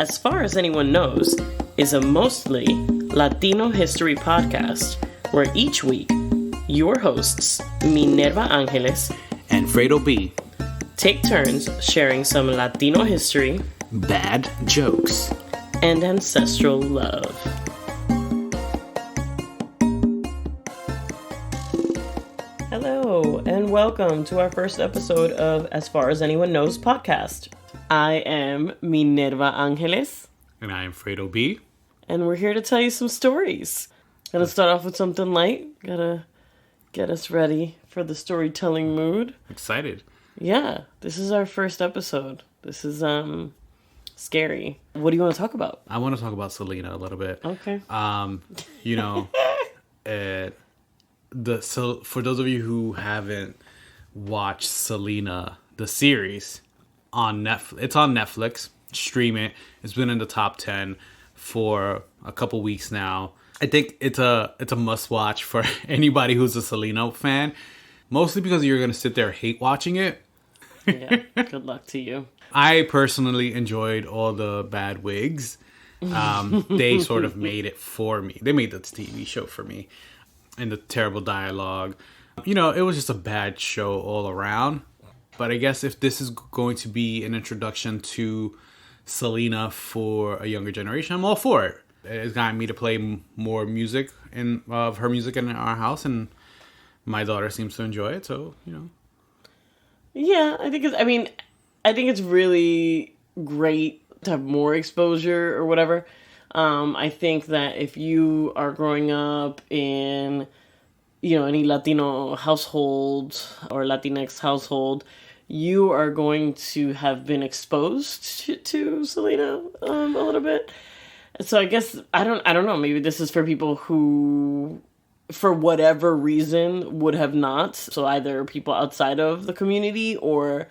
As Far as Anyone Knows is a mostly Latino history podcast where each week your hosts, Minerva Angeles and Fredo B, take turns sharing some Latino history, bad jokes, and ancestral love. Hello, and welcome to our first episode of As Far as Anyone Knows podcast. I am Minerva Angeles. And I am Fredo B. And we're here to tell you some stories. Gonna start off with something light. Gotta get us ready for the storytelling mood. Excited. Yeah, this is our first episode. This is scary. What do you want to talk about? I want to talk about Selena a little bit. Okay. For those of you who haven't watched Selena the series on Netflix, it's on Netflix. Stream it. It's been in the top 10 for a couple weeks now. I think it's a must watch for anybody who's a Selena fan. Mostly because you're gonna sit there hate watching it. Yeah. Good luck to you. I personally enjoyed all the bad wigs. They sort of made it for me. They made the TV show for me. And the terrible dialogue. You know, it was just a bad show all around. But I guess if this is going to be an introduction to Selena for a younger generation, I'm all for it. It's gotten me to play more music of her music in our house, and my daughter seems to enjoy it. So, you know. Yeah, I think it's really great to have more exposure or whatever. I think that if you are growing up in, any Latino household or Latinx household, you are going to have been exposed to Selena a little bit. So I guess, I don't know, maybe this is for people who, for whatever reason, would have not. So either people outside of the community or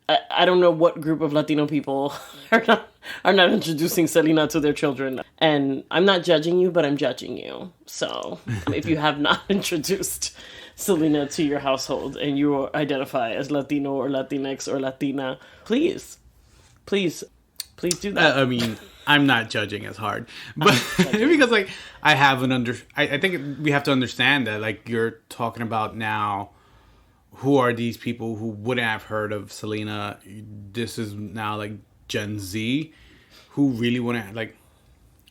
I don't know what group of Latino people are not introducing Selena to their children. And I'm not judging you, but I'm judging you. So if you have not introduced Selena to your household and you identify as Latino or Latinx or Latina, please do that. I'm not judging as hard, but because I think we have to understand that you're talking about now. Who are these people who wouldn't have heard of Selena? This is now Gen Z who really want to,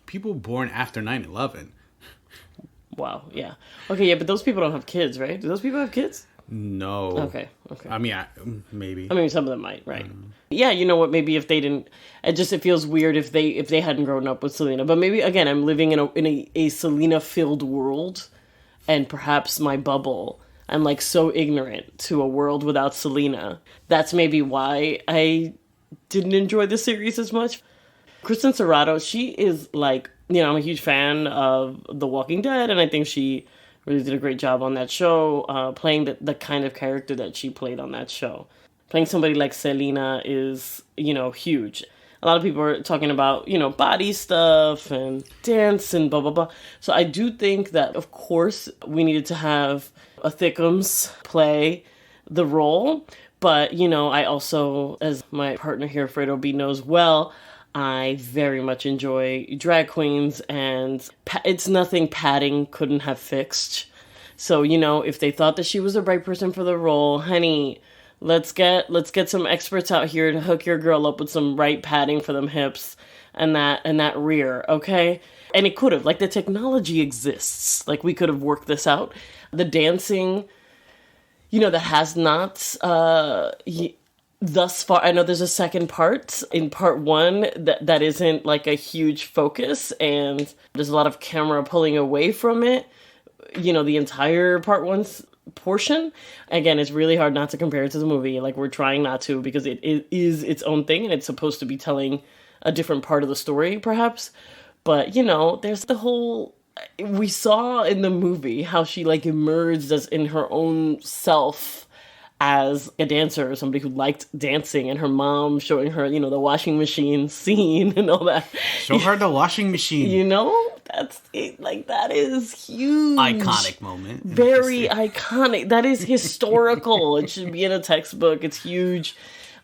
people born after 9/11. Wow, yeah. Okay, yeah, but those people don't have kids, right? Do those people have kids? No. Okay. Maybe. Some of them might, right? Yeah, you know what? Maybe if they didn't, it feels weird if they hadn't grown up with Selena. But maybe again, I'm living in a Selena-filled world, and perhaps my bubble. I'm so ignorant to a world without Selena. That's maybe why I didn't enjoy the series as much. Kristen Serrato, she is I'm a huge fan of The Walking Dead, and I think she really did a great job on that show, playing the kind of character that she played on that show. Playing somebody like Selena is, huge. A lot of people are talking about, body stuff and dance and blah, blah, blah. So I do think that, of course, we needed to have a Thickums play the role. But, I also, as my partner here, Fredo B, knows well, I very much enjoy drag queens, and it's nothing padding couldn't have fixed. So, if they thought that she was the right person for the role, honey, let's get some experts out here to hook your girl up with some right padding for them hips and that rear, okay? And it could have, the technology exists. We could have worked this out. The dancing, that has not thus far. I know there's a second part in part one that isn't a huge focus, and there's a lot of camera pulling away from it. The entire part one's portion. Again, it's really hard not to compare it to the movie. We're trying not to, because it is its own thing, and it's supposed to be telling a different part of the story, perhaps. But, there's the whole... We saw in the movie how she, emerged as in her own self as a dancer or somebody who liked dancing, and her mom showing her, the washing machine scene and all that. Show her the washing machine. That's it. That is huge. Iconic moment. Very iconic. That is historical. It should be in a textbook. It's huge.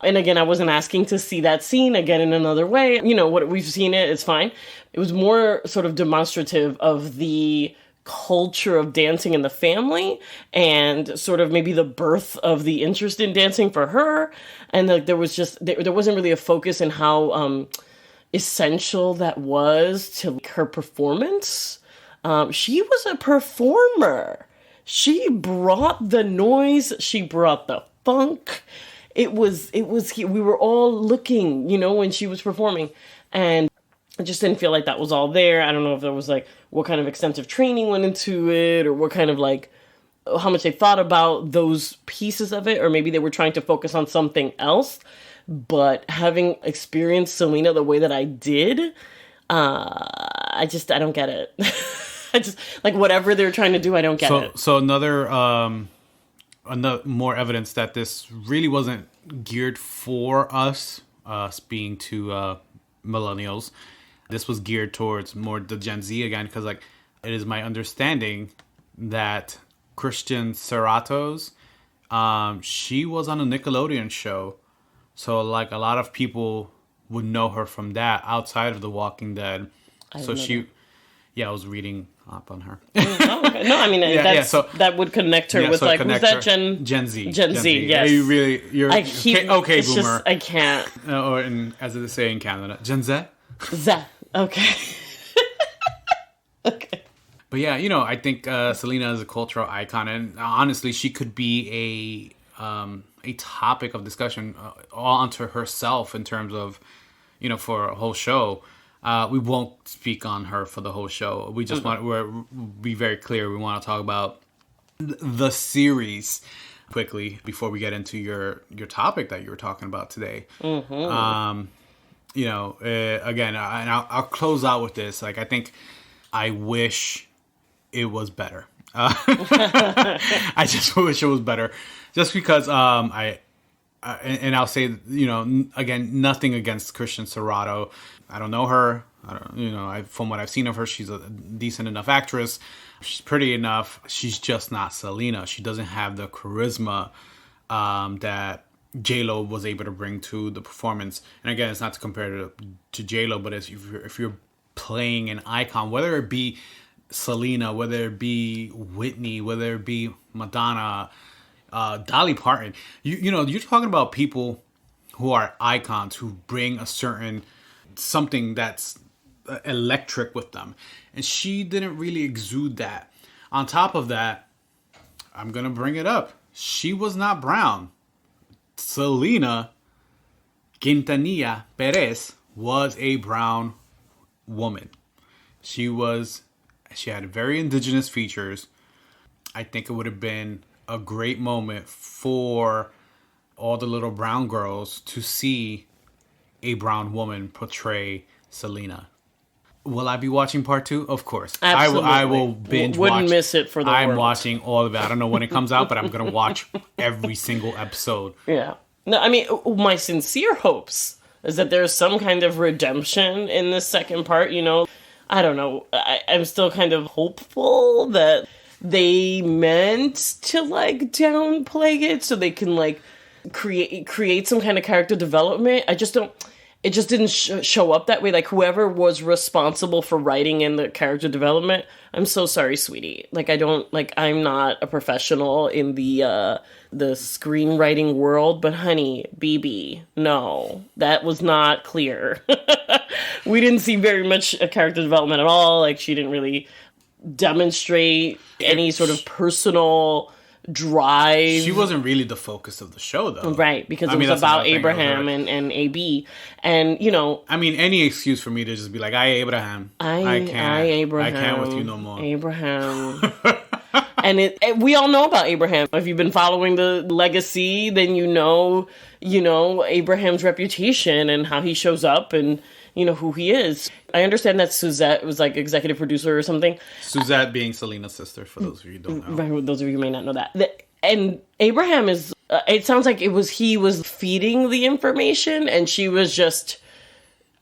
And again, I wasn't asking to see that scene again in another way. You know, what we've seen it's fine. It was more sort of demonstrative of the culture of dancing in the family and sort of maybe the birth of the interest in dancing for her. And like there wasn't really a focus in how essential that was to her performance. She was a performer. She brought the noise. She brought the funk. We were all looking, you know, when she was performing, and I just didn't feel like that was all there. I don't know if there was like what kind of extensive training went into it, or what kind of like how much they thought about those pieces of it, or maybe they were trying to focus on something else. But having experienced Selena the way that I did, I don't get it. I just, like, whatever they're trying to do, I don't get it. So another more evidence that this really wasn't geared for us being two millennials. This was geared towards more the Gen Z again, because like it is my understanding that Christian Serrato's, she was on a Nickelodeon show. So like a lot of people would know her from that outside of The Walking Dead. So she, I was reading up on her. Oh, okay. No, I mean, that would connect her with like, who's that? Gen Z. Gen Z, yes. You're okay, boomer. Just, I can't. Or as they say in Canada, Gen Z? Z. Okay. Okay. But yeah, you know, I think Selena is a cultural icon, and honestly, she could be a topic of discussion all onto herself in terms of, you know, for a whole show. We won't speak on her for the whole show. We just want be very clear. We want to talk about the series quickly before we get into your topic that you were talking about today. Mm-hmm. You know, again, and I'll close out with this. Like, I think I wish it was better. I just wish it was better, just because and I'll say, you know, again, nothing against Christian Serrato. I don't know her. From what I've seen of her, she's a decent enough actress. She's pretty enough. She's just not Selena. She doesn't have the charisma that J-Lo was able to bring to the performance. And again, it's not to compare to J-Lo, but if you're playing an icon, whether it be Selena, whether it be Whitney, whether it be Madonna, Dolly Parton, you know, you're talking about people who are icons, who bring a certain something that's electric with them, and she didn't really exude that. On top of that, I'm gonna bring it up, she was not brown. Selena Quintanilla Perez was a brown woman. She had very indigenous features. I think it would have been a great moment for all the little brown girls to see a brown woman portray Selena. Will I be watching part 2? Of course. Absolutely. I will binge watch. Wouldn't miss it for the I'm world. watching all of it. I don't know when it comes out, but I'm going to watch every single episode. Yeah. No, I mean, my sincere hopes is that there's some kind of redemption in this second part, you know. I don't know. I'm still kind of hopeful that they meant to, like, downplay it so they can, like, create some kind of character development. It just didn't show up that way. Like, whoever was responsible for writing in the character development, I'm so sorry, sweetie. Like, I'm not a professional in the screenwriting world, but honey, BB, no, that was not clear. We didn't see very much character development at all. Like, she didn't really demonstrate any sort of personal drive. She wasn't really the focus of the show, though. Right, because it was about Abraham and AB. And, you know... I mean, any excuse for me to just be like, Abraham. Abraham. I can't with you no more. Abraham. And we all know about Abraham. If you've been following the legacy, then you know Abraham's reputation and how he shows up and, you know, who he is. I understand that Suzette was like executive producer or something. Suzette being Selena's sister, for those of you who don't know. Right, those of you who may not know that. And Abraham is, it sounds like he was feeding the information and she was just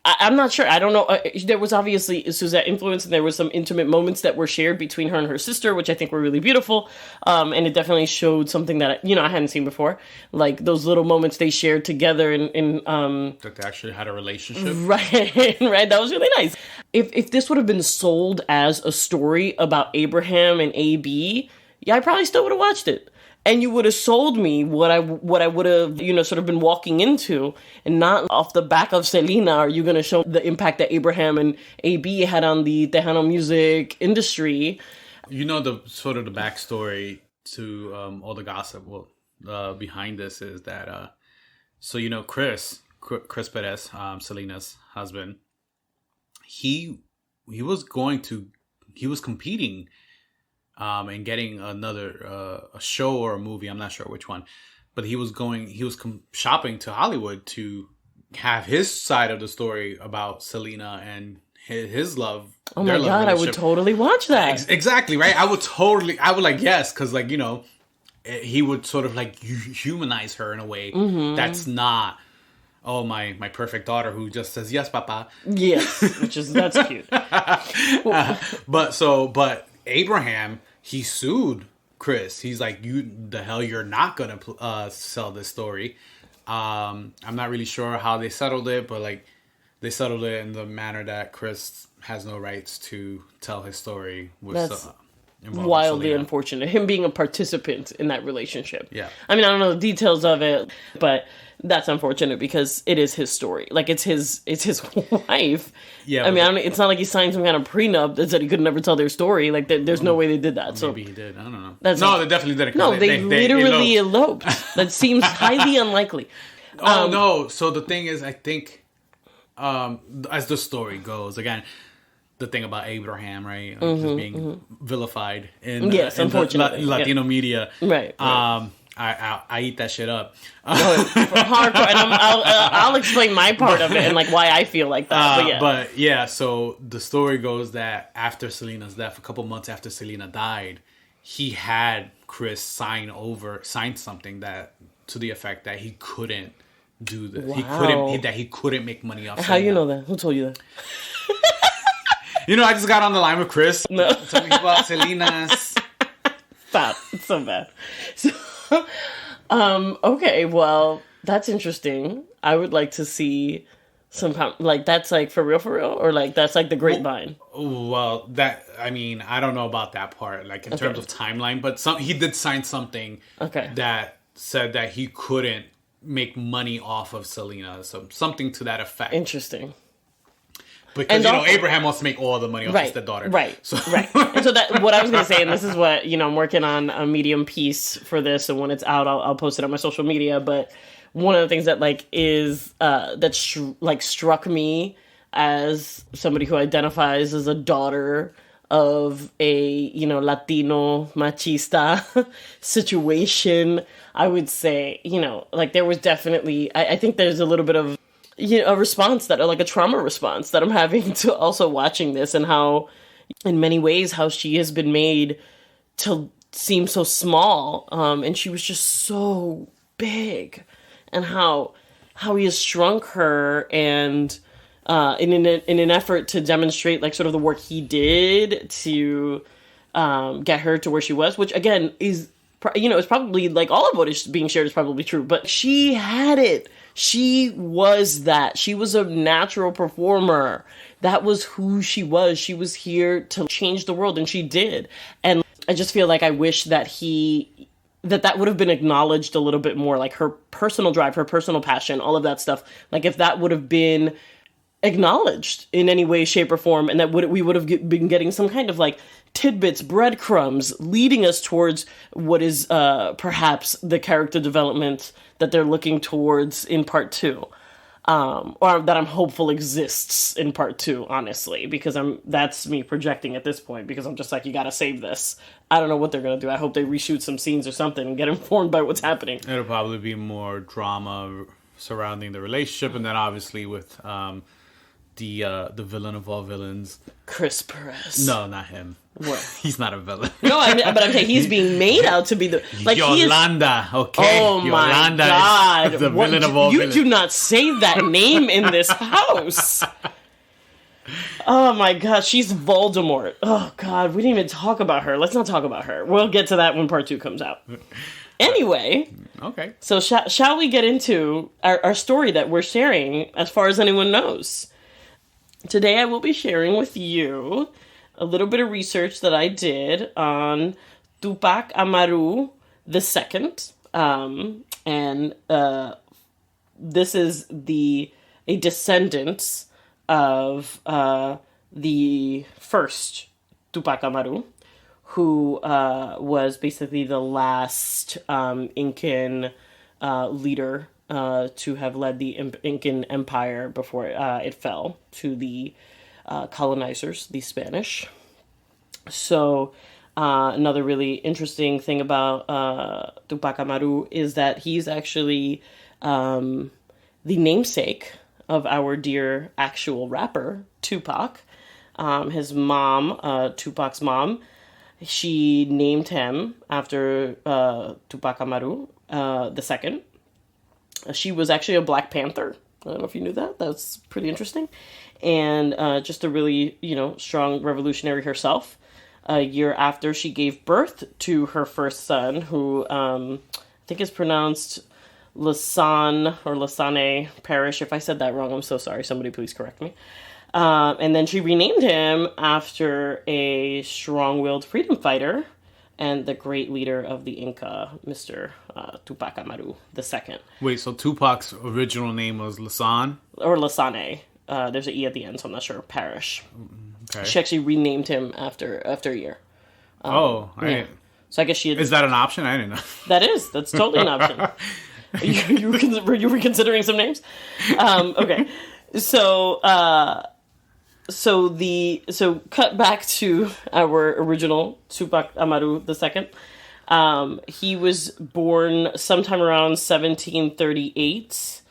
I'm not sure. I don't know. There was obviously Suzette influence, and there was some intimate moments that were shared between her and her sister, which I think were really beautiful. And it definitely showed something that I hadn't seen before, like those little moments they shared together. That they actually had a relationship, right? Right. That was really nice. If this would have been sold as a story about Abraham and AB, yeah, I probably still would have watched it. And you would have sold me what I would have, sort of been walking into, and not off the back of Selena are you going to show the impact that Abraham and AB had on the Tejano music industry. The sort of the backstory to all the gossip behind this is that, Chris Perez, Selena's husband, he was competing and getting another a show or a movie. I'm not sure which one, but he was shopping to Hollywood to have his side of the story about Selena and his love. Oh my God, I would totally watch that. Exactly, right? I would like, yes, because like, he would sort of like humanize her in a way that's not, oh, my perfect daughter who just says, yes, papa. Yes, that's cute. But Abraham, he sued Chris. He's like, you're not going to sell this story. I'm not really sure how they settled it, but like they settled it in the manner that Chris has no rights to tell his story. That's wildly unfortunate. Him being a participant in that relationship. Yeah. I mean, I don't know the details of it, but that's unfortunate because it is his story. Like, it's his wife. Yeah. I mean, it's not like he signed some kind of prenup that said he could never tell their story. Like, there's no way they did that. Maybe he did. I don't know. No, they definitely didn't. No, they literally eloped. That seems highly unlikely. No. So the thing is, I think, as the story goes, again, the thing about Abraham, right? Just being vilified in unfortunately, Latino media. Right. I eat that shit up. Hardcore, and I'll explain my part of it and like why I feel like that. But yeah, so the story goes that after Selena's death, a couple months after Selena died, he had Chris sign something that to the effect that he couldn't do this. Wow. He couldn't make money off Selena. How you know that? Who told you that? I just got on the line with Chris. No. Talking about Selena's. Stop. It's so bad. Okay, well, that's interesting. I would like to see some like that's like for real, or like that's like the grapevine. Well, I don't know about that part, like in terms of timeline, but he did sign something that said that he couldn't make money off of Selena, so something to that effect. Interesting. Because Abraham wants to make all the money off his daughter, right? And so that what I was going to say, and this is what I'm working on a Medium piece for this, and when it's out, I'll post it on my social media. But one of the things that like is struck me as somebody who identifies as a daughter of a Latino machista situation, I would say like there was definitely I think there's a little bit of a response like a trauma response that I'm having to also watching this, and how in many ways how she has been made to seem so small, and she was just so big, and how he has shrunk her, and in an effort to demonstrate like sort of the work he did to get her to where she was, which again is it's probably like all of what is being shared is probably true, but she had it. She was that. She was a natural performer. That was who she was. She was here to change the world, and she did. And I just feel like I wish that that would have been acknowledged a little bit more, like her personal drive, her personal passion, all of that stuff. Like if that would have been acknowledged in any way, shape, or form, and that we would have been getting some kind of like tidbits, breadcrumbs, leading us towards what is perhaps the character development that they're looking towards in part 2, or that I'm hopeful exists in part 2, honestly, because that's me projecting at this point, because I'm just like, you gotta save this. I don't know what they're gonna do. I hope they reshoot some scenes or something and get informed by what's happening. It'll probably be more drama surrounding the relationship, and then obviously with the villain of all villains. Chris Perez. No, not him. What? He's not a villain. No, but I'm saying he's being made out to be the Yolanda. Okay. Oh Yolanda my God! is the villain of all villains. You do not say that name in this house. Oh my God, she's Voldemort. Oh God, we didn't even talk about her. Let's not talk about her. We'll get to that when part 2 comes out. Anyway. Okay. So shall we get into our story that we're sharing as far as anyone knows? Today I will be sharing with you a little bit of research that I did on Tupac Amaru II. And this is a descendant of the first Tupac Amaru, who was basically the last Incan leader to have led the Incan Empire before it fell to the colonizers, the Spanish. So another really interesting thing about Tupac Amaru is that he's actually the namesake of our dear actual rapper, Tupac. His mom, Tupac's mom, she named him after Tupac Amaru II. She was actually a Black Panther. I don't know if you knew that. That's pretty interesting. And just a really, strong revolutionary herself. A year after she gave birth to her first son, who I think is pronounced Lasan or Lasane Parish. If I said that wrong, I'm so sorry. Somebody please correct me. And then she renamed him after a strong-willed freedom fighter and the great leader of the Inca, Mr. Tupac Amaru II. Wait, so Tupac's original name was Lasan? Or Lasane. There's an E at the end, so I'm not sure. Parish. Okay. She actually renamed him after a year. I didn't. So I guess she had... Is that an option? I didn't know. That's totally an option. you were considering some names? Okay. So cut back to our original Tupac Amaru II. He was born sometime around 1738.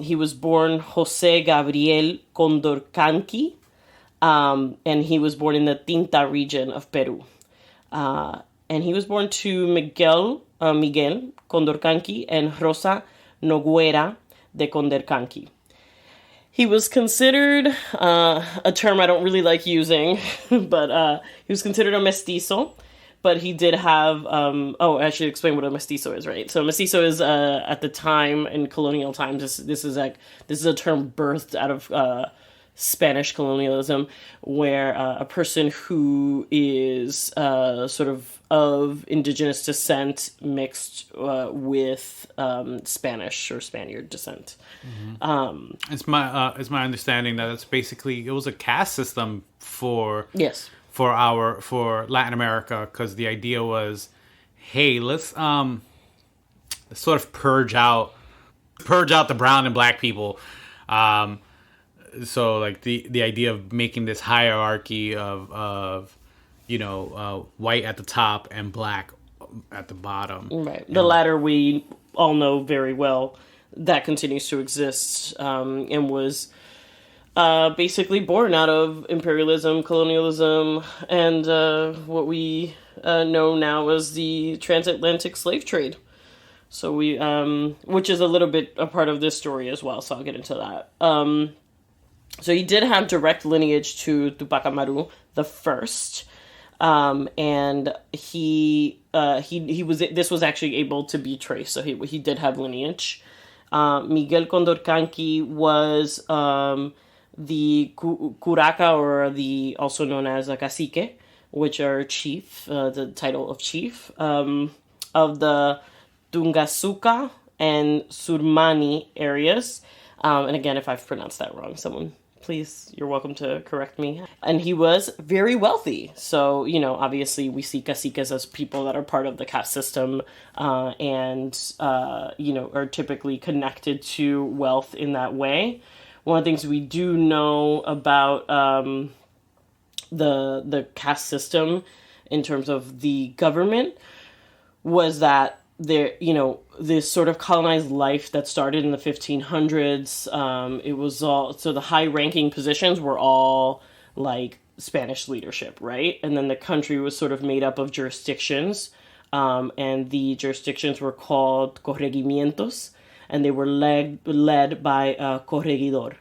He was born Jose Gabriel Condorcanqui, and he was born in the Tinta region of Peru. And he was born to Miguel Condorcanqui and Rosa Noguera de Condorcanqui. He was considered, a term I don't really like using, but he was considered a mestizo, but he did have, I should explain what a mestizo is, right? So mestizo is, at the time, in colonial times, this is a term birthed out of Spanish colonialism, where a person who is sort of indigenous descent mixed with Spanish or Spaniard descent. Mm-hmm. It's my understanding that it was a caste system for Latin America, because the idea was, hey, let's sort of purge out the brown and black people. So like the idea of making this hierarchy of white at the top and black at the bottom. Right. The latter we all know very well that continues to exist, and was basically born out of imperialism, colonialism, and what we know now as the transatlantic slave trade. So we, which is a little bit a part of this story as well. So I'll get into that. So he did have direct lineage to Tupac Amaru the first. And he was, this was actually able to be traced. So he did have lineage. Miguel Condorcanqui was, the curaca, or the, also known as a cacique, which are chief, the title of chief, of the Tungasuka and Surmani areas. And again, if I've pronounced that wrong, someone, please, you're welcome to correct me. And he was very wealthy. So, obviously we see caciques as people that are part of the caste system, and are typically connected to wealth in that way. One of the things we do know about the caste system in terms of the government was that there, this sort of colonized life that started in the 1500s. It was all, so the high ranking positions were all like Spanish leadership, right? And then the country was sort of made up of jurisdictions, and the jurisdictions were called corregimientos, and they were led by a corregidor.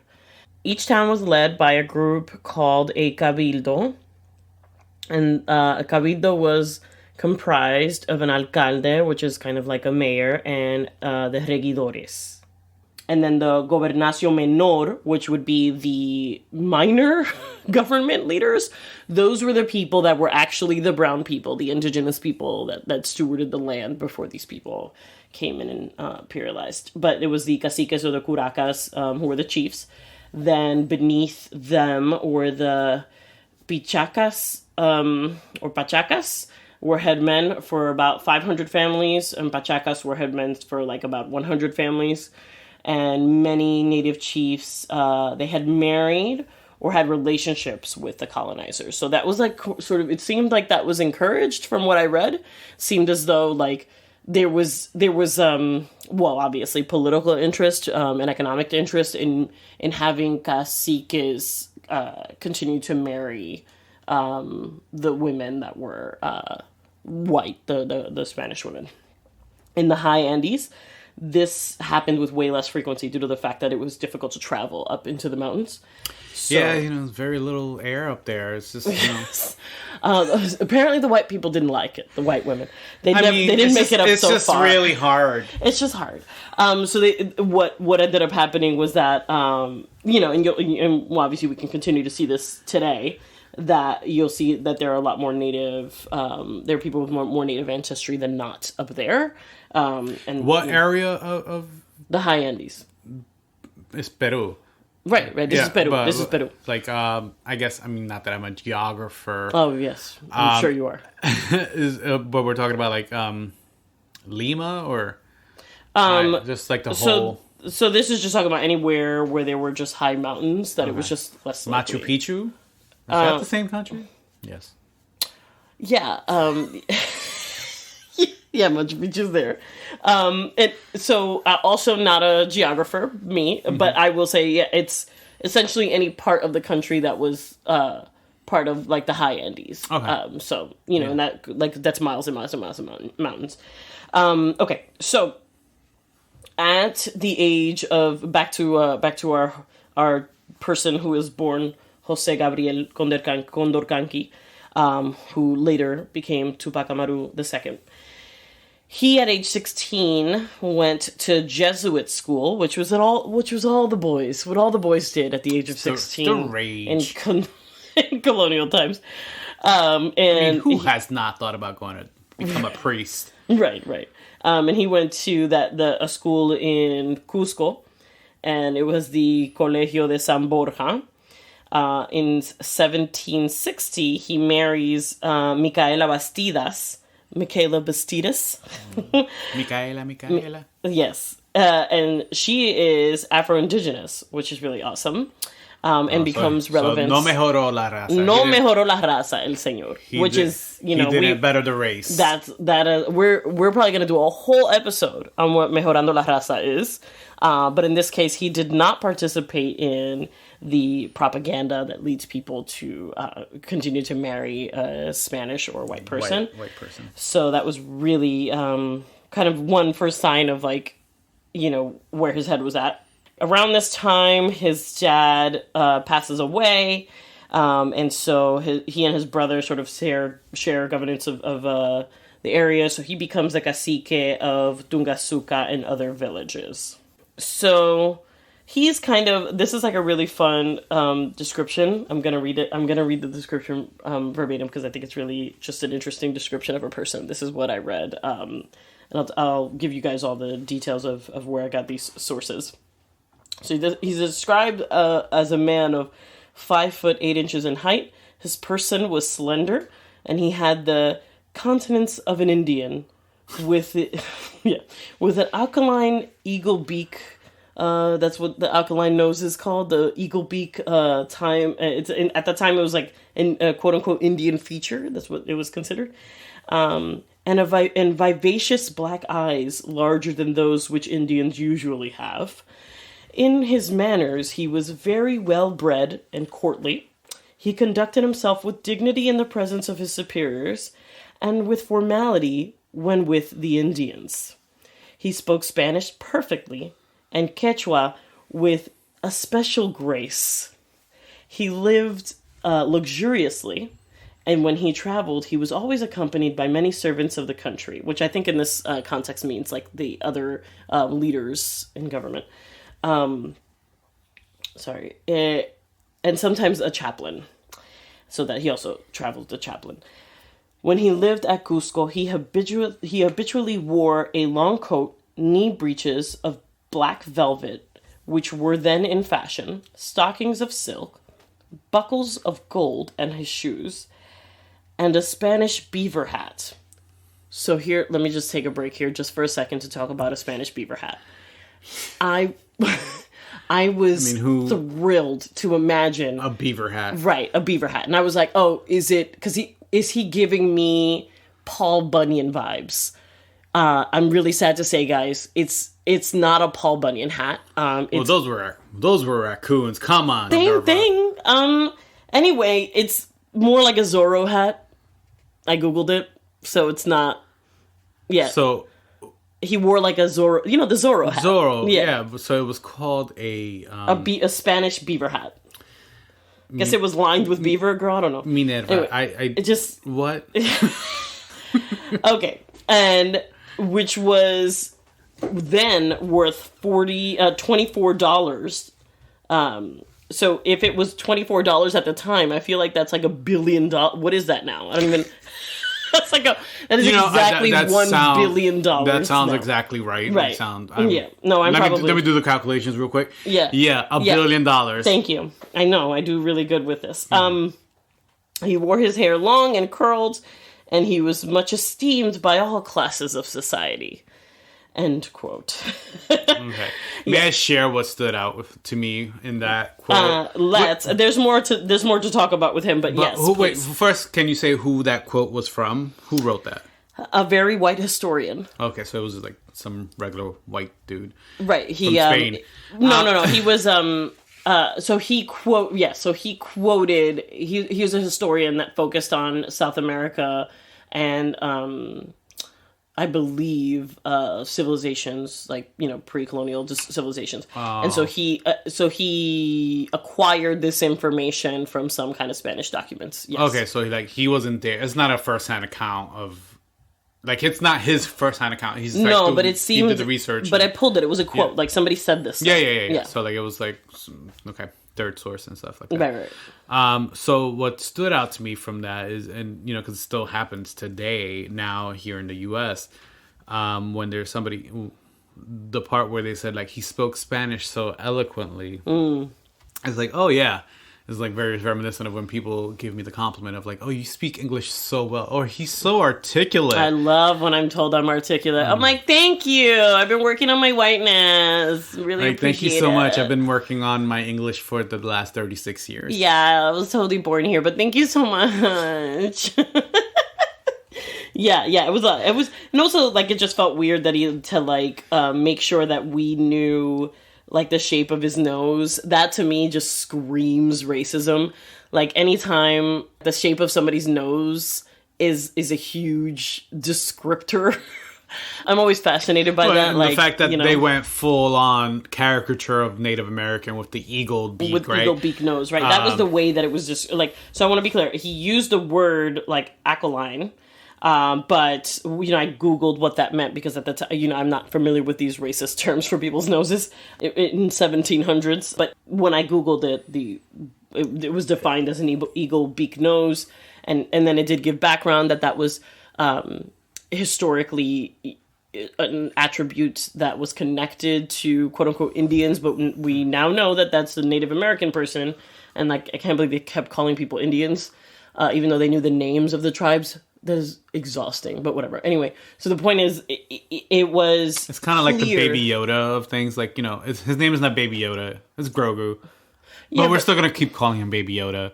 Each town was led by a group called a cabildo, and a cabildo was comprised of an alcalde, which is kind of like a mayor, and the regidores. And then the gobernacio menor, which would be the minor government leaders, those were the people that were actually the brown people, the indigenous people that stewarded the land before these people came in and imperialized. But it was the caciques or the curacas who were the chiefs. Then beneath them were the pichacas or pachacas, were headmen for about 500 families, and pachacas were headmen for like about 100 families. And many native chiefs, they had married or had relationships with the colonizers. So that was like sort of, it seemed like that was encouraged from what I read. It seemed as though like there was well, obviously political interest and economic interest in having caciques continue to marry the women that were white, the Spanish women. In the high Andes, this happened with way less frequency due to the fact that it was difficult to travel up into the mountains. So, yeah, very little air up there. It's just, apparently the white people didn't like it, the white women. They didn't make it up so far. It's just really hard. It's just hard. So what ended up happening was that, and obviously we can continue to see this today, that you'll see that there are a lot more native, there are people with more native ancestry than not up there. And what area of the high Andes? It's Peru. Right. This is Peru. This is Peru. Like, I guess, not that I'm a geographer. Oh, yes. I'm sure you are. But we're talking about, like, Lima or just, like, the whole... So this is just talking about anywhere where there were just high mountains, that it was just less likely. Machu Picchu? Is that the same country? Yes. Yeah. Yeah, Machu Picchu's there. So also not a geographer, me, but I will say, yeah, it's essentially any part of the country that was part of like the high Andes. Okay. So and that that's miles and miles and miles of mountains. Okay, so at the age of back to our person who was born Jose Gabriel Condorcanqui, who later became Tupac Amaru II. He, at age 16, went to Jesuit school, which was all the boys. What all the boys did at the age of 16 the rage. In colonial times. And who has not thought about going to become a priest? Right. And he went to a school in Cusco, and it was the Colegio de San Borja. In 1760, he marries Micaela Bastidas. Michaela Micaela. Yes. And she is Afro-Indigenous, which is really awesome. And becomes relevant. So no mejoró la raza. No mejoró la raza, el señor. He didn't better the race. We're probably going to do a whole episode on what mejorando la raza is. But in this case, he did not participate in the propaganda that leads people to continue to marry a Spanish or white person. White person. So that was really kind of one first sign of where his head was at. Around this time, his dad passes away, and so he and his brother sort of share governance of the area. So he becomes the cacique of Tungasuka and other villages. So he's this is like a really fun description. I'm going to read it. I'm going to read the description verbatim because I think it's really just an interesting description of a person. This is what I read. And I'll give you guys all the details of where I got these sources. So he's described as a man of 5 foot 8 inches in height. His person was slender, and he had the countenance of an Indian with an alkaline eagle beak. That's what the alkaline nose is called, the eagle beak. At the time it was like a quote unquote Indian feature. That's what it was considered. And and vivacious black eyes larger than those which Indians usually have. In his manners, he was very well bred and courtly. He conducted himself with dignity in the presence of his superiors, and with formality when with the Indians. He spoke Spanish perfectly, and Quechua with a special grace. He lived luxuriously, and when he traveled, he was always accompanied by many servants of the country, which I think in this context means like the other leaders in government. And sometimes a chaplain, so that he also traveled a chaplain. When he lived at Cusco, he habitually wore a long coat, knee breeches of black velvet, which were then in fashion, stockings of silk, buckles of gold on his shoes, and a Spanish beaver hat. So here, let me just take a break here just for a second to talk about a Spanish beaver hat. I was thrilled to imagine a beaver hat. Right, a beaver hat. And I was like, oh, is he giving me Paul Bunyan vibes? I'm really sad to say, guys, it's not a Paul Bunyan hat. Well, those were raccoons. Come on. Same thing. Anyway, it's more like a Zorro hat. I Googled it, so it's not. Yeah. So he wore like a Zorro, the Zorro hat. Zorro, yeah. So it was called a Spanish beaver hat. Guess it was lined with beaver, girl. I don't know. Minerva. Anyway, it just what? Okay, and which was then worth $24. So if it was $24 at the time, I feel like that's like $1 billion. What is that now? I don't even. That is exactly $1 billion. That sounds now. Exactly right. Right. Let me do the calculations real quick. Yeah. Yeah, $1 billion. Thank you. I know, I do really good with this. He wore his hair long and curled, and he was much esteemed by all classes of society. End quote. Okay. May I share what stood out to me in that quote? There's more to talk about with him, but yes. First, can you say who that quote was from? Who wrote that? A very white historian. Okay, so it was like some regular white dude. Right. He from Spain. No. He was so he quoted he was a historian that focused on South America and I believe civilizations like pre-colonial civilizations, and so he acquired this information from some kind of Spanish documents. Yes. Okay, so he wasn't there. It's not a first-hand account of it's not his first-hand account. But it seemed he did the research. But I pulled it. It was a quote. Like somebody said this. Yeah. So it was third source and stuff like that. Right. So what stood out to me from that is, and because it still happens today now here in the U.S., when there's somebody, the part where they said he spoke Spanish so eloquently, it's like, oh yeah, it's very reminiscent of when people give me the compliment of oh, you speak English so well, or he's so articulate. I love when I'm told I'm articulate. I'm like, thank you. I've been working on my whiteness. Really appreciate it. Thank you so much. I've been working on my English for the last 36 years. Yeah, I was totally born here, but thank you so much. Yeah, it was, and also it just felt weird that he had to make sure that we knew the shape of his nose. That to me just screams racism. Anytime the shape of somebody's nose is a huge descriptor. I'm always fascinated by that. The fact that they went full on caricature of Native American with the eagle beak, with right? Eagle beak nose, right? That was the way that it was just so I want to be clear. He used the word aquiline. But I Googled what that meant because at the time, I'm not familiar with these racist terms for people's noses in 1700s. But when I Googled it, it was defined as an eagle beak nose. And then it did give background that was, historically an attribute that was connected to quote unquote Indians. But we now know that that's a Native American person. And I can't believe they kept calling people Indians, even though they knew the names of the tribes. That is exhausting, but whatever. Anyway, so the point is, it was. It's kind of like the Baby Yoda of things. His name is not Baby Yoda. It's Grogu. But we're still gonna keep calling him Baby Yoda.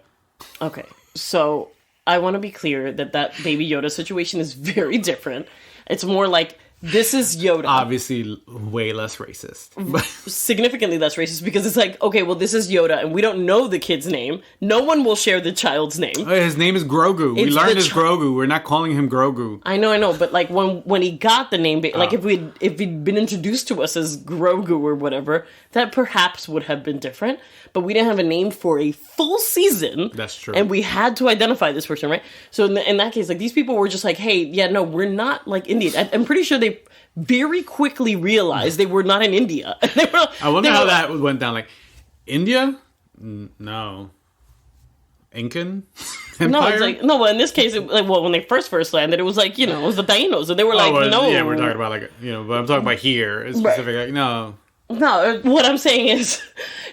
Okay, so I want to be clear that Baby Yoda situation is very different. It's more like, this is Yoda. Obviously, way less racist. Significantly less racist, because it's like, okay, well, this is Yoda, and we don't know the kid's name. No one will share the child's name. Oh, his name is Grogu. We learned it's Grogu. We're not calling him Grogu. I know, but like when he got the name, like if he'd been introduced to us as Grogu or whatever, that perhaps would have been different. But we didn't have a name for a full season. That's true. And we had to identify this person, right? So in that case, like, these people were just like, hey, yeah, no, we're not like Indian. I'm pretty sure they very quickly realized they were not in India. I wonder how that went down. Like, India? No. Incan Empire? No, it's like, no, well, in this case, when they first landed, it was like, it was the Tainos. And they were like, no. Yeah, we're talking about, like, but I'm talking about here. It's specific, right. Like, no. No, what I'm saying is,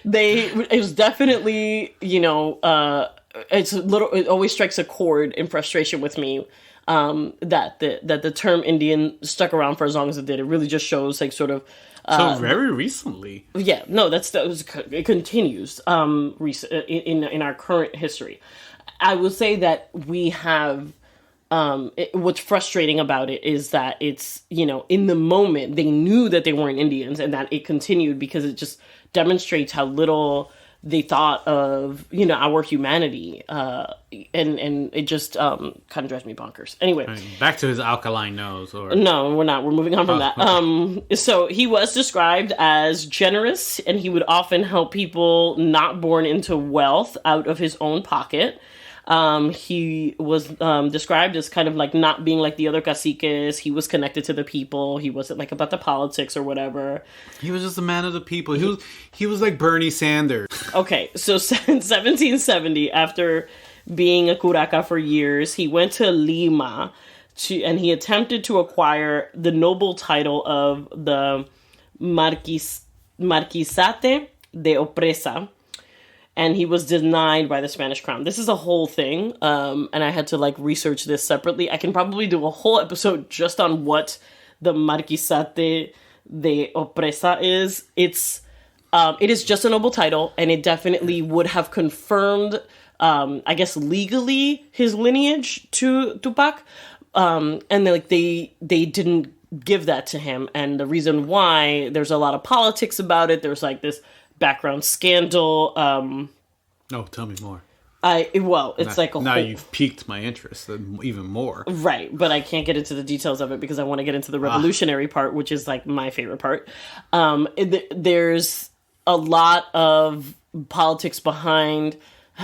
it was definitely, it always strikes a chord in frustration with me, that the term Indian stuck around for as long as it did. It really just shows, like, sort of, so very recently. Yeah, no, it continues, in our current history. I will say that we have, what's frustrating about it is that it's, in the moment they knew that they weren't Indians, and that it continued because it just demonstrates how little they thought of, our humanity. And it just kind of drives me bonkers. Anyway. Back to his alkaline nose. No, we're not. We're moving on from that. Okay. So he was described as generous, and he would often help people not born into wealth out of his own pocket. He was described as kind of like not being like the other caciques. He was connected to the people. He wasn't like about the politics or whatever. He was just a man of the people. He was like Bernie Sanders. Okay, so in 1770, after being a curaca for years, he went to Lima and he attempted to acquire the noble title of the Marquisate de Opresa. And he was denied by the Spanish crown. This is a whole thing, and I had to research this separately. I can probably do a whole episode just on what the Marquisate de Opresa is. It is just a noble title, and it definitely would have confirmed, I guess, legally his lineage to Tupac. And they didn't give that to him, and the reason why, there's a lot of politics about it. There's this background scandal. Tell me more. Now you've piqued my interest even more. Right, but I can't get into the details of it because I want to get into the revolutionary part, which is my favorite part. There's a lot of politics behind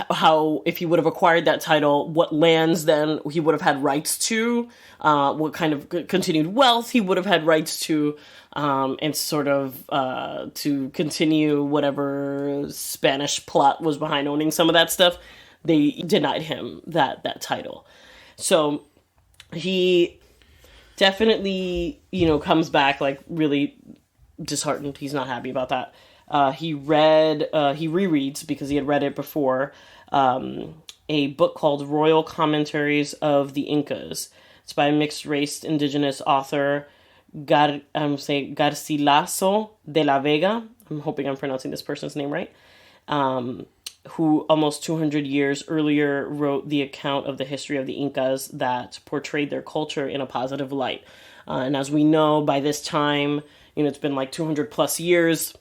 how, if he would have acquired that title, what lands then he would have had rights to, what kind of continued wealth he would have had rights to, and sort of to continue whatever Spanish plot was behind owning some of that stuff. They denied him that title. So he definitely, comes back really disheartened. He's not happy about that. He rereads, because he had read it before, a book called Royal Commentaries of the Incas. It's by a mixed-race indigenous author, Garcilaso de la Vega. I'm hoping I'm pronouncing this person's name right. Who almost 200 years earlier wrote the account of the history of the Incas that portrayed their culture in a positive light. And as we know, by this time, it's been 200 plus years.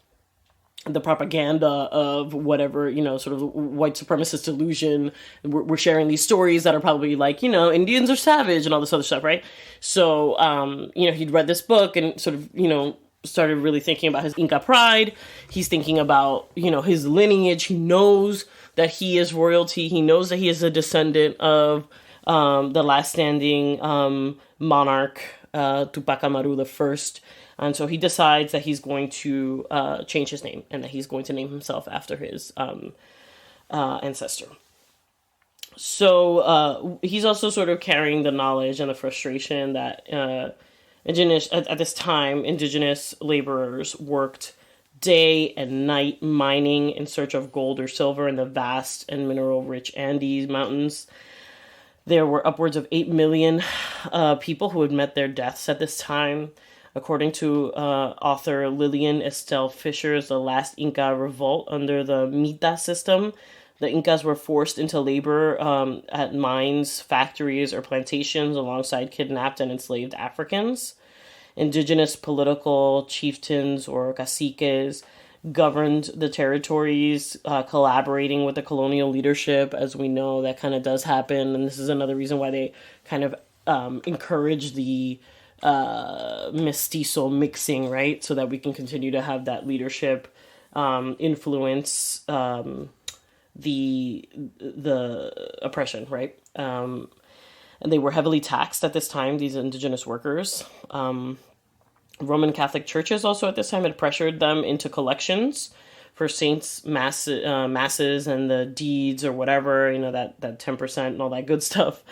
The propaganda of whatever, sort of white supremacist illusion. We're sharing these stories that are probably Indians are savage and all this other stuff, right? So, he'd read this book and sort of, started really thinking about his Inca pride. He's thinking about, his lineage. He knows that he is royalty. He knows that he is a descendant of the last standing monarch, Tupac Amaru the First. And so he decides that he's going to change his name, and that he's going to name himself after his ancestor. So he's also sort of carrying the knowledge and the frustration that at this time, indigenous laborers worked day and night mining in search of gold or silver in the vast and mineral-rich Andes Mountains. There were upwards of 8 million people who had met their deaths at this time. According to author Lillian Estelle Fisher's The Last Inca Revolt under the Mita system, The Incas were forced into labor at mines, factories, or plantations alongside kidnapped and enslaved Africans. Indigenous political chieftains or caciques governed the territories, collaborating with the colonial leadership. As we know, that kind of does happen, and this is another reason why they kind of encourage the mestizo mixing, right? So that we can continue to have that leadership influence the oppression, right? And they were heavily taxed at this time, these indigenous workers. Roman Catholic churches also at this time had pressured them into collections for saints' masses and the deeds or whatever, that 10% and all that good stuff.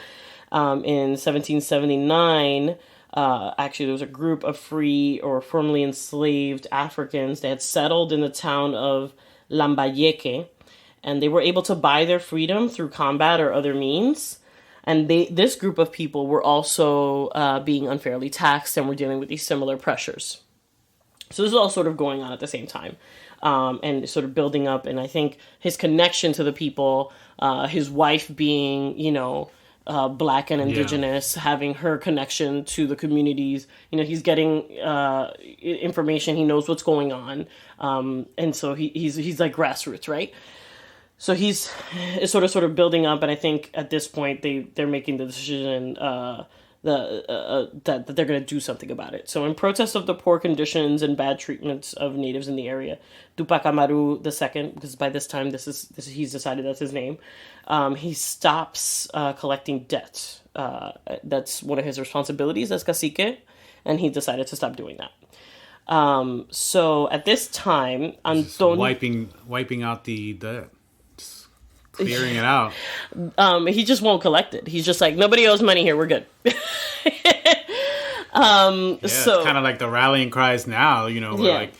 In 1779, actually, there was a group of free or formerly enslaved Africans. They had settled in the town of Lambayeque, and they were able to buy their freedom through combat or other means. And this group of people were also being unfairly taxed and were dealing with these similar pressures. So this is all sort of going on at the same time and sort of building up. And I think his connection to the people, his wife being, Black and indigenous, having her connection to the communities, he's getting information. He knows what's going on. And so he's like grassroots, right? So it's sort of building up, and I think at this point they're making the decision that they're going to do something about it. So in protest of the poor conditions and bad treatments of natives in the area, Tupac Amaru II, because by this time he's decided that's his name, he stops collecting debt. That's one of his responsibilities as cacique, and he decided to stop doing that. So at this time, Antonio wiping out the debt. Clearing it out. He just won't collect it. He's just like, nobody owes money here. We're good. So it's kind of like the rallying cries now. We're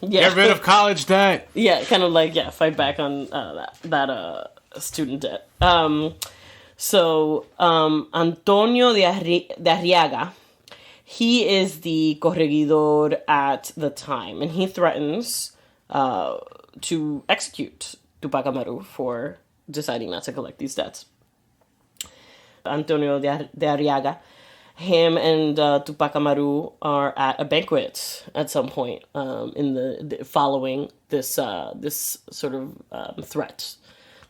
get rid of college debt. Yeah, kind of like fight back on that student debt. Antonio de Arriaga, he is the corregidor at the time, and he threatens to execute Tupac Amaru for deciding not to collect these debts. Antonio de Arriaga, him and Tupac Amaru are at a banquet at some point in the following this sort of threat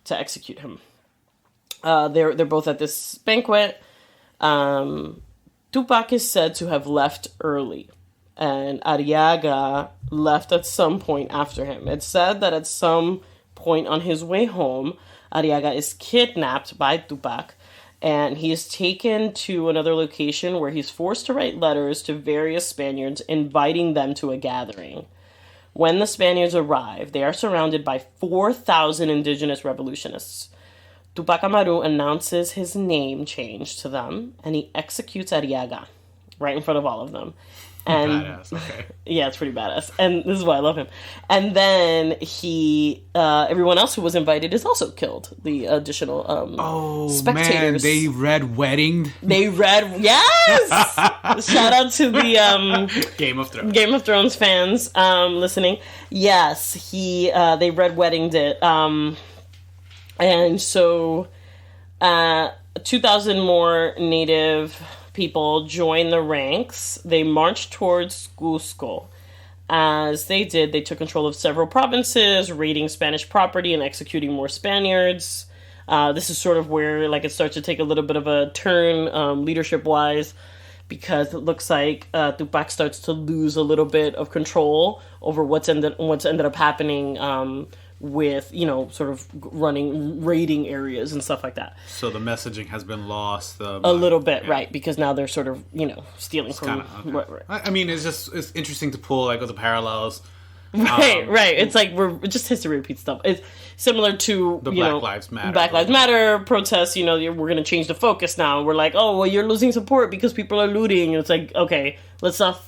to execute him. They're both at this banquet. Tupac is said to have left early, and Arriaga left at some point after him. It's said that at some point on his way home, Arriaga is kidnapped by Tupac, and he is taken to another location where he's forced to write letters to various Spaniards inviting them to a gathering. When the Spaniards arrive, they are surrounded by 4,000 indigenous revolutionists. Tupac Amaru announces his name change to them, and he executes Arriaga right in front of all of them. And badass, okay. Yeah, it's pretty badass. And this is why I love him. And then everyone else who was invited is also killed. The additional spectators. Man, they red-weddinged? Yes! Shout out to the Game of Thrones fans listening. Yes, they red-weddinged it. And so 2,000 more native people joined the ranks. They marched towards Cusco. As they did, they took control of several provinces, raiding Spanish property and executing more Spaniards. This is sort of where it starts to take a little bit of a turn leadership-wise, because it looks like Tupac starts to lose a little bit of control over what's ended up happening with, sort of raiding areas and stuff like that. So the messaging has been lost. A little bit, yeah. Right, because now they're sort of, stealing it's from... Okay. Right. I mean, it's interesting to pull, the parallels. Right. It's like, history repeats stuff. It's similar to, the Black Lives Matter. Black Lives Matter protests, we're going to change the focus now. We're like, oh, well, you're losing support because people are looting. And it's like, okay, let's not...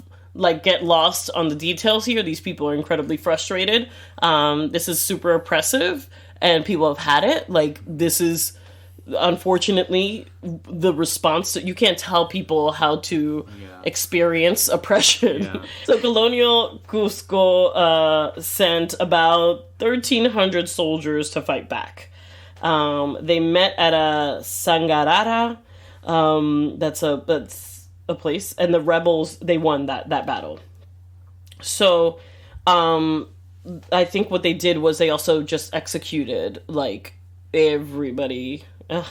get lost on the details here. These people are incredibly frustrated. This is super oppressive, and people have had it. This is, unfortunately, the response. You can't tell people how to experience oppression. Yeah. So colonial Cusco sent about 1,300 soldiers to fight back. They met at a Sangarara. That's a place, and the rebels, they won that battle. So, I think what they did was they also just executed like everybody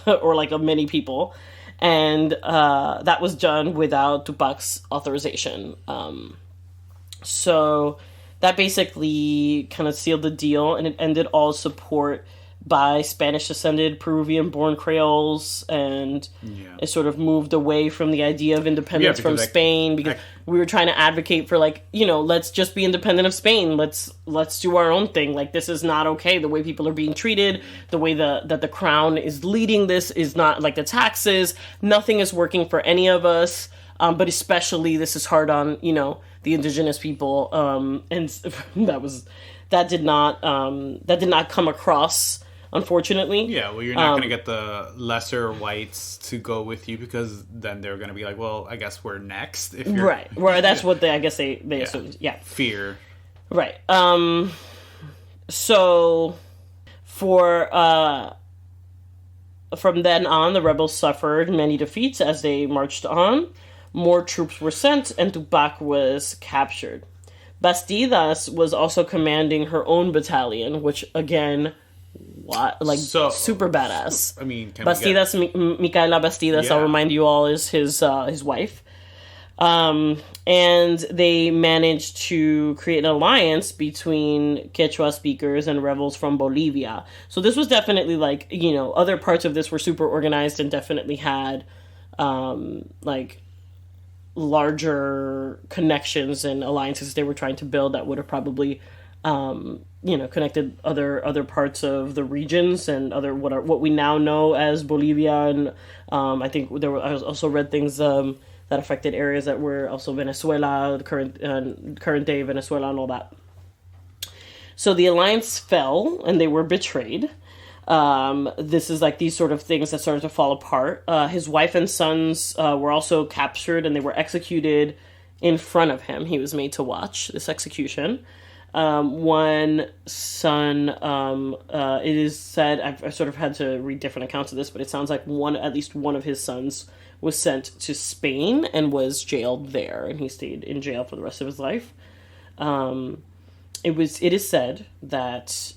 or like many people, and that was done without Tupac's authorization. So that basically kind of sealed the deal, and it ended all support by Spanish-descended Peruvian-born Creoles, and it sort of moved away from the idea of independence from Spain, because we were trying to advocate for, like, you know, let's just be independent of Spain. Let's do our own thing. Like, this is not okay. The way people are being treated, the way that the crown is leading this is not, like, the taxes. Nothing is working for any of us, but especially this is hard on, you know, the indigenous people, and that did not come across, unfortunately. Yeah, well, you're not going to get the lesser whites to go with you, because then they're going to be like, well, I guess we're next. If you're... Right. Well, that's what they assumed. Yeah. Fear. Right. So, from then on, the rebels suffered many defeats as they marched on. More troops were sent, and Tupac was captured. Bastidas was also commanding her own battalion, which, again, super badass. I mean, Bastidas, Micaela Bastidas, I'll remind you all, is his wife. And they managed to create an alliance between Quechua speakers and rebels from Bolivia. So this was definitely, like, you know, other parts of this were super organized and definitely had, like, larger connections and alliances they were trying to build that would have probably, you know, connected other parts of the regions and other what we now know as Bolivia, and I think I also read things that affected areas that were also Venezuela, current day Venezuela, and all that. So the alliance fell, and they were betrayed. This is like these sort of things that started to fall apart. His wife and sons were also captured, and they were executed in front of him. He was made to watch this execution. One son, it is said, I've sort of had to read different accounts of this, but it sounds like at least one of his sons was sent to Spain and was jailed there, and he stayed in jail for the rest of his life. It is said that,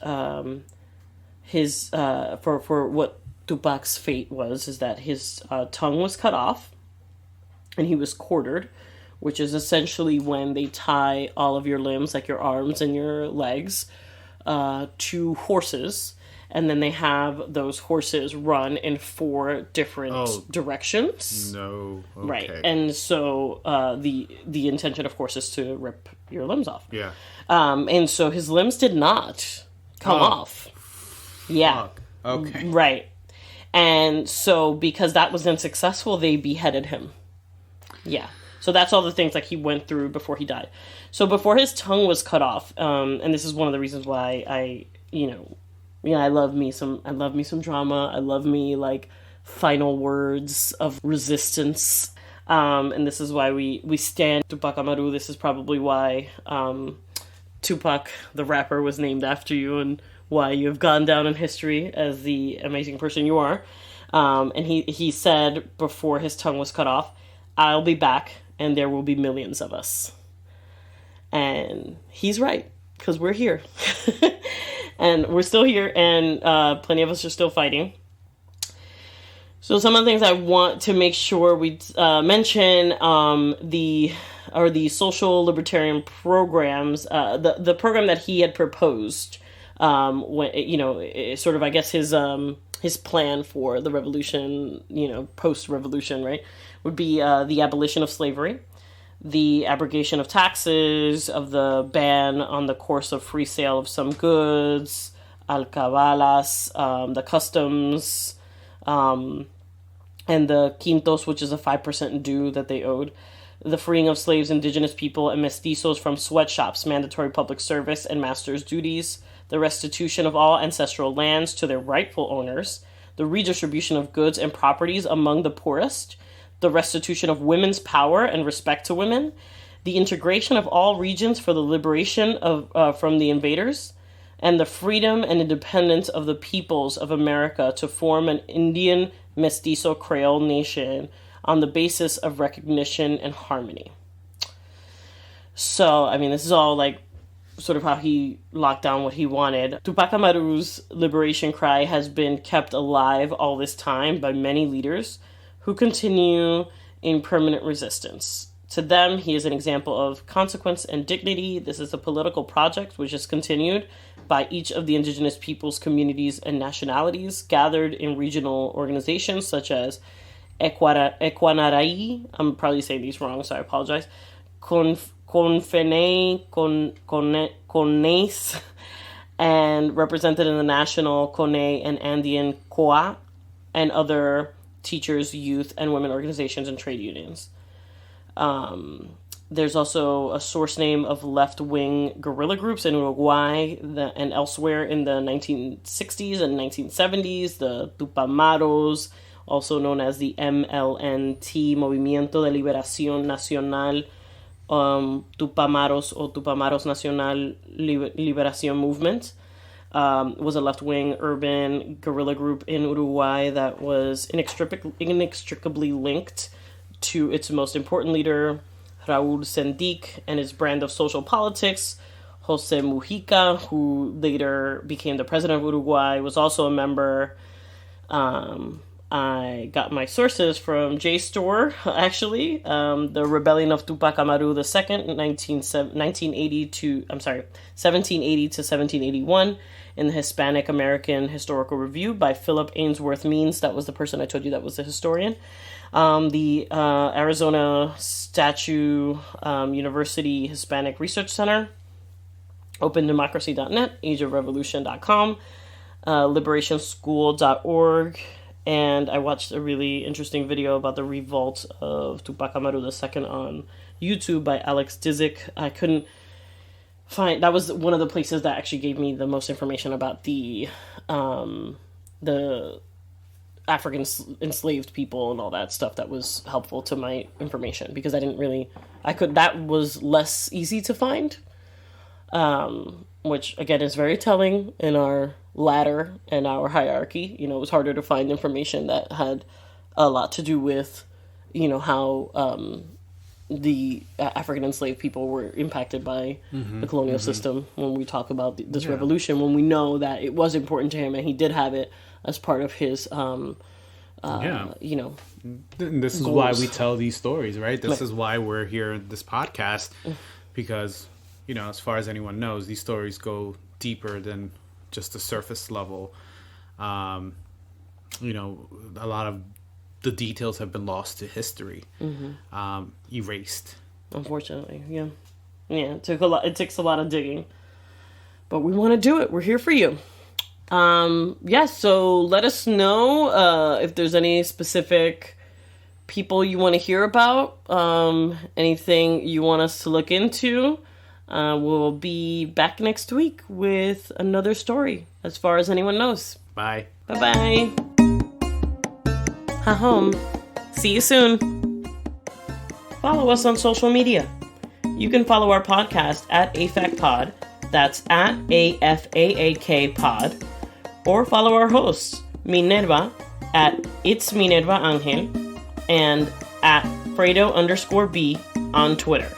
his for what Tupac's fate is that his tongue was cut off and he was quartered, which is essentially when they tie all of your limbs, like your arms and your legs, to horses, and then they have those horses run in 4 different directions. No, okay. Right, and so the intention, of course, is to rip your limbs off. Yeah, and so his limbs did not come off. Yeah. Fuck. Okay. Right. And so because that was unsuccessful, they beheaded him. Yeah. So that's all the things like he went through before he died. So before his tongue was cut off, and this is one of the reasons why I love me some drama. I love me like final words of resistance. And this is why we stand Tupac Amaru. This is probably why Tupac the rapper was named after you, and why you have gone down in history as the amazing person you are. And he said before his tongue was cut off, "I'll be back, and there will be millions of us." And he's right, because we're here. And we're still here, and plenty of us are still fighting. So some of the things I want to make sure we mention, the social libertarian programs, the program that he had proposed, when, you know, sort of, I guess his plan for the revolution, you know, post-revolution, right, would be the abolition of slavery, the abrogation of taxes, of the ban on the course of free sale of some goods, alcabalas, the customs, and the quintos, which is a 5% due that they owed, the freeing of slaves, indigenous people, and mestizos from sweatshops, mandatory public service and master's duties, the restitution of all ancestral lands to their rightful owners, the redistribution of goods and properties among the poorest, the restitution of women's power and respect to women, the integration of all regions for the liberation of from the invaders, and the freedom and independence of the peoples of America to form an Indian Mestizo Creole nation on the basis of recognition and harmony. So, I mean, this is all like sort of how he locked down what he wanted. Tupac Amaru's liberation cry has been kept alive all this time by many leaders who continue in permanent resistance. To them, he is an example of consequence and dignity. This is a political project which is continued by each of the indigenous peoples, communities, and nationalities gathered in regional organizations such as Equanarai, I'm probably saying these wrong, so I apologize, Cones, and represented in the National, Cone, and Andean COA, and other teachers, youth, and women organizations and trade unions. There's also a source name of left-wing guerrilla groups in Uruguay and elsewhere in the 1960s and 1970s, the Tupamaros, also known as the MLNT, Movimiento de Liberación Nacional, Tupamaros or Tupamaros Nacional Liberación Movement, was a left-wing urban guerrilla group in Uruguay that was inextricably linked to its most important leader, Raúl Sendic, and his brand of social politics. José Mujica, who later became the president of Uruguay, was also a member. I got my sources from JSTOR, actually. The Rebellion of Tupac Amaru II, 1780 to 1781, in the Hispanic American Historical Review by Philip Ainsworth Means. That was the person I told you that was the historian. The Arizona Statue University Hispanic Research Center, OpenDemocracy.net, AgeOfRevolution.com, LiberationSchool.org, and I watched a really interesting video about the revolt of Tupac Amaru II on YouTube by Alex Dzik. I couldn't find... That was one of the places that actually gave me the most information about the African enslaved people and all that stuff. That was helpful to my information because I didn't really... that was less easy to find, which, again, is very telling in our ladder and our hierarchy. You know, it was harder to find information that had a lot to do with, you know, how the African enslaved people were impacted by the colonial system when we talk about this revolution, when we know that it was important to him and he did have it as part of his, you know, this is goals. why we tell these stories, right? This is why we're here in this podcast, because, you know, as far as anyone knows, these stories go deeper than just the surface level. You know, a lot of the details have been lost to history, erased. Unfortunately, yeah. It takes a lot of digging, but we want to do it. We're here for you. So let us know if there's any specific people you want to hear about, anything you want us to look into. We'll be back next week with another story, as far as anyone knows. Bye. Bye-bye. Ha-home. See you soon. Follow us on social media. You can follow our podcast at AFACPod. That's at AFAAK Pod. Or follow our hosts, Minerva, at It's Minerva Angel, and at Fredo_B on Twitter.